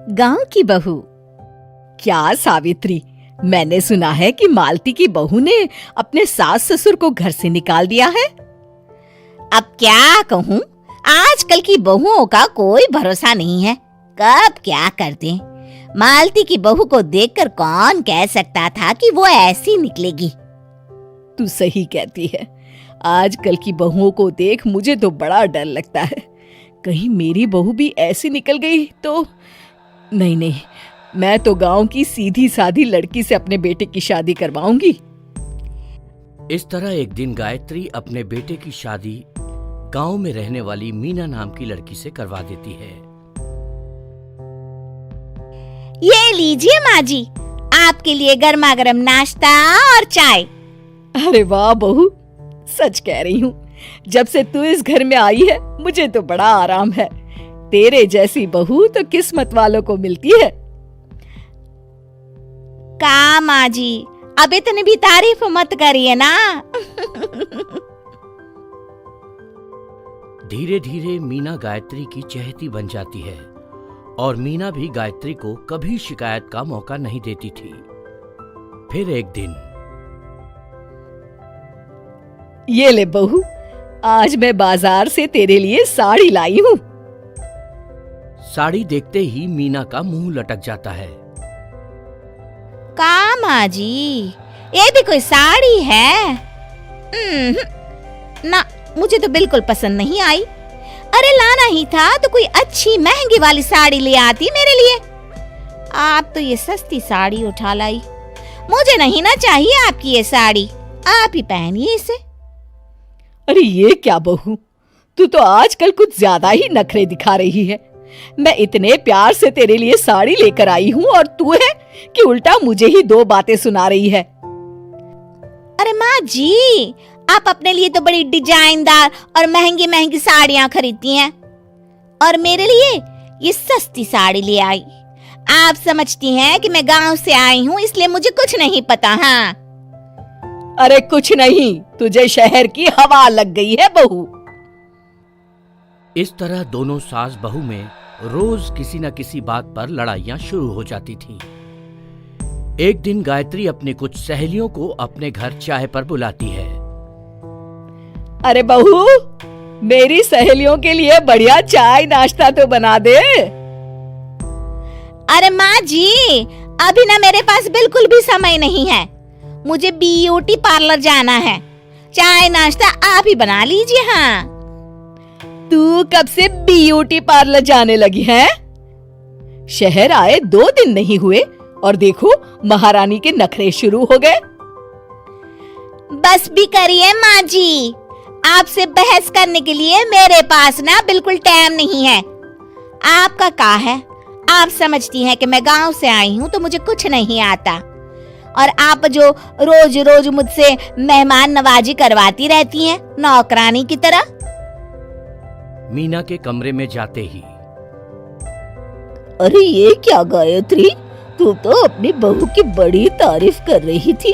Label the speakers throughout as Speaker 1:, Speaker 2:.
Speaker 1: गांव की बहू। क्या सावित्री, मैंने सुना है कि मालती की बहू ने अपने सास ससुर को घर से निकाल दिया है।
Speaker 2: अब क्या कहूँ, आजकल की बहुओं का कोई भरोसा नहीं है, कब क्या कर दें। मालती की बहू को देखकर कौन कह सकता था कि वो ऐसी निकलेगी।
Speaker 1: तू सही कहती है, आजकल की बहुओं को देख मुझे तो बड़ा डर लगता है। कहीं मेरी बहू भी ऐसी निकल गई तो। नहीं, मैं तो गांव की सीधी सादी लड़की से अपने बेटे की शादी करवाऊंगी।
Speaker 3: इस तरह एक दिन गायत्री अपने बेटे की शादी गांव में रहने वाली मीना नाम की लड़की से करवा देती है।
Speaker 2: ये लीजिए माँ जी, आपके लिए गर्मा गर्म नाश्ता और चाय।
Speaker 1: अरे वाह बहू, सच कह रही हूँ, जब से तू इस घर में आई है मुझे तो बड़ा आराम है। तेरे जैसी बहू तो किस्मत वालों को मिलती है।
Speaker 2: का माँ जी, अब इतनी भी तारीफ मत करिए ना।
Speaker 3: धीरे धीरे मीना गायत्री की चहेती बन जाती है और मीना भी गायत्री को कभी शिकायत का मौका नहीं देती थी। फिर एक दिन,
Speaker 1: ये ले बहू, आज मैं बाजार से तेरे लिए साड़ी लाई हूँ।
Speaker 3: साड़ी देखते ही मीना का मुंह लटक जाता है।
Speaker 2: का माँ जी, ये भी कोई साड़ी है? ना, मुझे तो बिल्कुल पसंद नहीं आई। अरे लाना ही था तो कोई अच्छी महंगी वाली साड़ी ले आती मेरे लिए। आप तो ये सस्ती साड़ी उठा लाई। मुझे नहीं ना चाहिए आपकी ये साड़ी, आप ही पहनिए इसे।
Speaker 1: अरे ये क्या बहू, तू तो आजकल कुछ ज्यादा ही नखरे दिखा रही है। मैं इतने प्यार से तेरे लिए साड़ी लेकर आई हूँ और तू है कि उल्टा मुझे ही दो बातें सुना रही है।
Speaker 2: अरे माँ जी, आप अपने लिए तो बड़ी डिजाइनदार और महंगी महंगी साड़ियाँ खरीदती हैं और मेरे लिए ये सस्ती साड़ी ले आई। आप समझती हैं कि मैं गांव से आई हूँ इसलिए मुझे कुछ नहीं पता। हाँ,
Speaker 1: अरे कुछ नहीं, तुझे शहर की हवा लग गई है बहू।
Speaker 3: इस तरह दोनों सास बहू में रोज किसी न किसी बात पर लड़ाइयां शुरू हो जाती थीं। एक दिन गायत्री अपने कुछ सहेलियों को अपने घर चाय पर बुलाती है।
Speaker 1: अरे बहू, मेरी सहेलियों के लिए बढ़िया चाय नाश्ता तो बना दे।
Speaker 2: अरे माँ जी, अभी ना मेरे पास बिल्कुल भी समय नहीं है, मुझे ब्यूटी पार्लर जाना है। चाय नाश्ता आप ही बना लीजिए। हाँ,
Speaker 1: तू कब से ब्यूटी पार्लर जाने लगी है? शहर आए 2 दिन नहीं हुए और देखो महारानी के नखरे शुरू हो गए।
Speaker 2: बस भी करिए माँ जी, आपसे बहस करने के लिए मेरे पास ना बिल्कुल टाइम नहीं है। आपका क्या है, आप समझती हैं कि मैं गांव से आई हूँ तो मुझे कुछ नहीं आता, और आप जो रोज रोज मुझसे मेहमान नवाजी करवाती रहती हैं नौकरानी की तरह।
Speaker 3: मीना के कमरे में जाते ही,
Speaker 1: अरे ये क्या गायत्री, तू तो अपनी बहू की बड़ी तारीफ कर रही थी,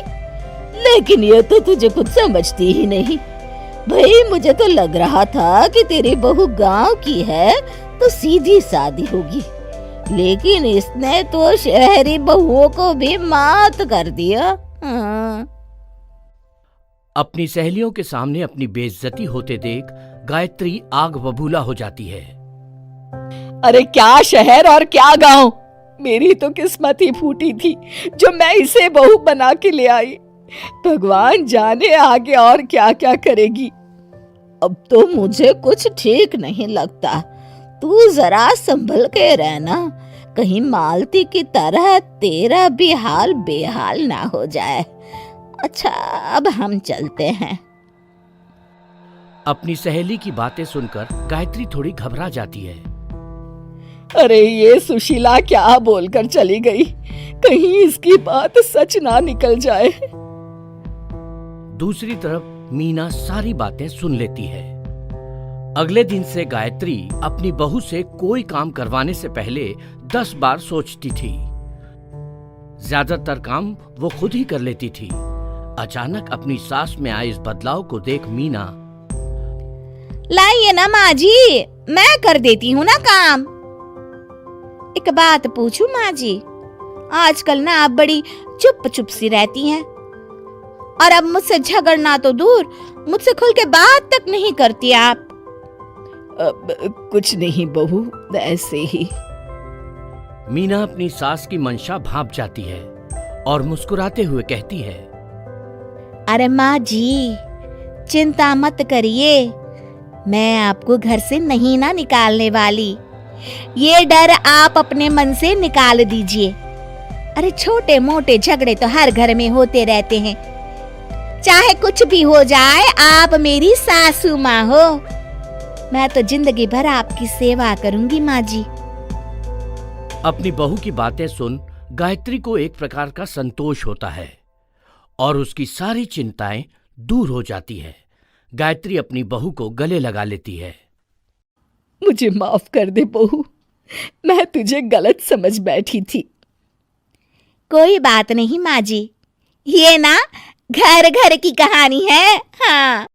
Speaker 1: लेकिन ये तो तुझे कुछ समझती ही नहीं। भाई मुझे तो लग रहा था कि तेरी बहू गांव की है तो सीधी सादी होगी, लेकिन इसने तो शहरी बहुओं को भी मात कर दिया। हाँ।
Speaker 3: अपनी सहेलियों के सामने अपनी बेइज्जती होते देख गायत्री आग बबूला हो जाती है।
Speaker 1: अरे क्या शहर और क्या गांव, मेरी तो किस्मत ही फूटी थी जो मैं इसे बहू बना के ले आई। भगवान जाने आगे और क्या क्या करेगी। अब तो मुझे कुछ ठीक नहीं लगता, तू जरा संभल के रहना, कहीं मालती की तरह तेरा भी हाल बेहाल ना हो जाए। अच्छा, अब हम चलते हैं।
Speaker 3: अपनी सहेली की बातें सुनकर गायत्री थोड़ी घबरा जाती है।
Speaker 1: अरे ये सुशीला क्या बोलकर चली गई, कहीं इसकी बात सच ना निकल जाए।
Speaker 3: दूसरी तरफ मीना सारी बातें सुन लेती है। अगले दिन से गायत्री अपनी बहू से कोई काम करवाने से पहले 10 बार सोचती थी। ज्यादातर काम वो खुद ही कर लेती थी। अचानक अपनी सास में आए इस बदलाव को देख मीना,
Speaker 2: लाइए ना माँ जी, मैं कर देती हूँ ना काम। एक बात पूछूं माँ जी, आजकल ना आप बड़ी चुप चुप सी रहती हैं और अब मुझसे झगड़ना तो दूर, मुझसे खुल के बात तक नहीं करती आप।
Speaker 1: कुछ नहीं बहू, ऐसे ही।
Speaker 3: मीना अपनी सास की मंशा भांप जाती है और मुस्कुराते हुए कहती है,
Speaker 2: अरे माँ जी, चिंता मत करिए, मैं आपको घर से नहीं ना निकालने वाली। ये डर आप अपने मन से निकाल दीजिए। अरे छोटे मोटे झगड़े तो हर घर में होते रहते हैं, चाहे कुछ भी हो जाए, आप मेरी सासू माँ हो। मैं तो जिंदगी भर आपकी सेवा करूंगी माँ जी।
Speaker 3: अपनी बहू की बातें सुन गायत्री को एक प्रकार का संतोष होता है और उसकी सारी चिंताएं दूर हो जाती है। गायत्री अपनी बहू को गले लगा लेती है।
Speaker 1: मुझे माफ कर दे बहू, मैं तुझे गलत समझ बैठी थी।
Speaker 2: कोई बात नहीं माँ जी, ये ना घर घर की कहानी है। हाँ।